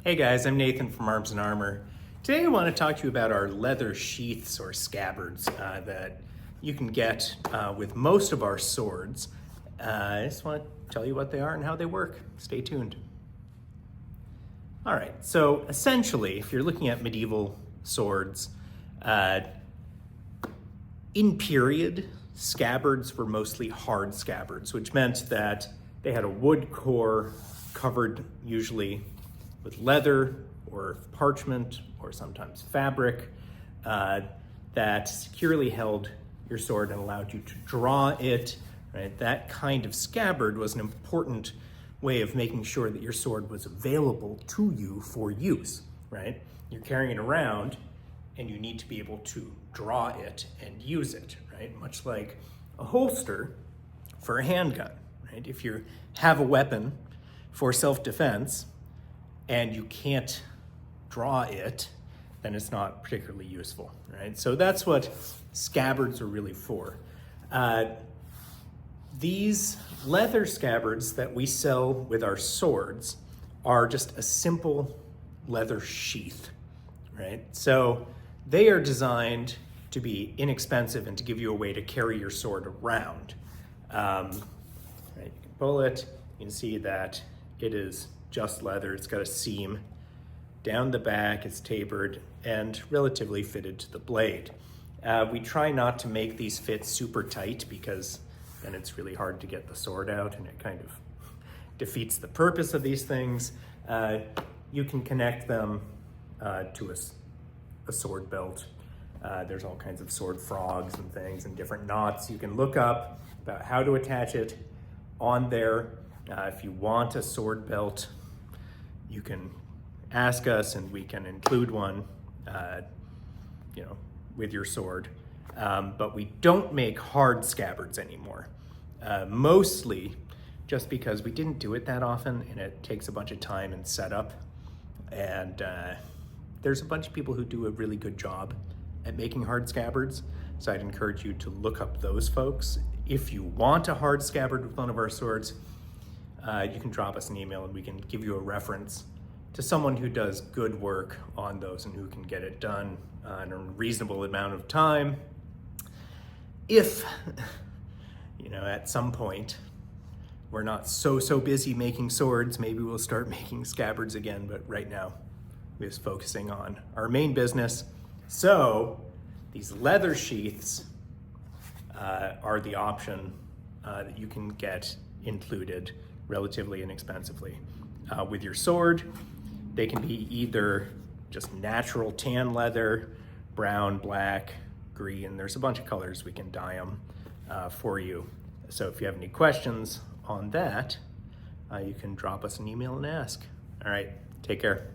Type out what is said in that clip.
Hey guys, I'm Nathan from Arms and Armor. Today I want to talk to you about our leather sheaths or scabbards that you can get with most of our swords. I just want to tell you what they are and how they work. Stay tuned. All right, so essentially, if you're looking at medieval swords, in period, scabbards were mostly hard scabbards, which meant that they had a wood core covered usually with leather or parchment or sometimes fabric that securely held your sword and allowed you to draw it. Right? That kind of scabbard was an important way of making sure that your sword was available to you for use. Right? You're carrying it around and you need to be able to draw it and use it. Right? Much like a holster for a handgun. Right? If you have a weapon for self-defense and you can't draw it, then it's not particularly useful, right? So that's what scabbards are really for. These leather scabbards that we sell with our swords are just a simple leather sheath, right? So they are designed to be inexpensive and to give you a way to carry your sword around. Right, you can pull it, you can see that it is just leather. It's got a seam down the back, it's tapered and relatively fitted to the blade. We try not to make these fit super tight because then it's really hard to get the sword out and it kind of defeats the purpose of these things. You can connect them to a sword belt. There's all kinds of sword frogs and things and different knots. You can look up about how to attach it on there. If you want a sword belt, you can ask us and we can include one, with your sword. But we don't make hard scabbards anymore. Mostly just because we didn't do it that often and it takes a bunch of time and setup. And there's a bunch of people who do a really good job at making hard scabbards. So I'd encourage you to look up those folks. If you want a hard scabbard with one of our swords, you can drop us an email and we can give you a reference to someone who does good work on those and who can get it done in a reasonable amount of time. If, at some point we're not so busy making swords, maybe we'll start making scabbards again, but right now we're just focusing on our main business. So these leather sheaths are the option that you can get included relatively inexpensively. With your sword, they can be either just natural tan leather, brown, black, green. There's a bunch of colors we can dye them for you. So if you have any questions on that, you can drop us an email and ask. All right, take care.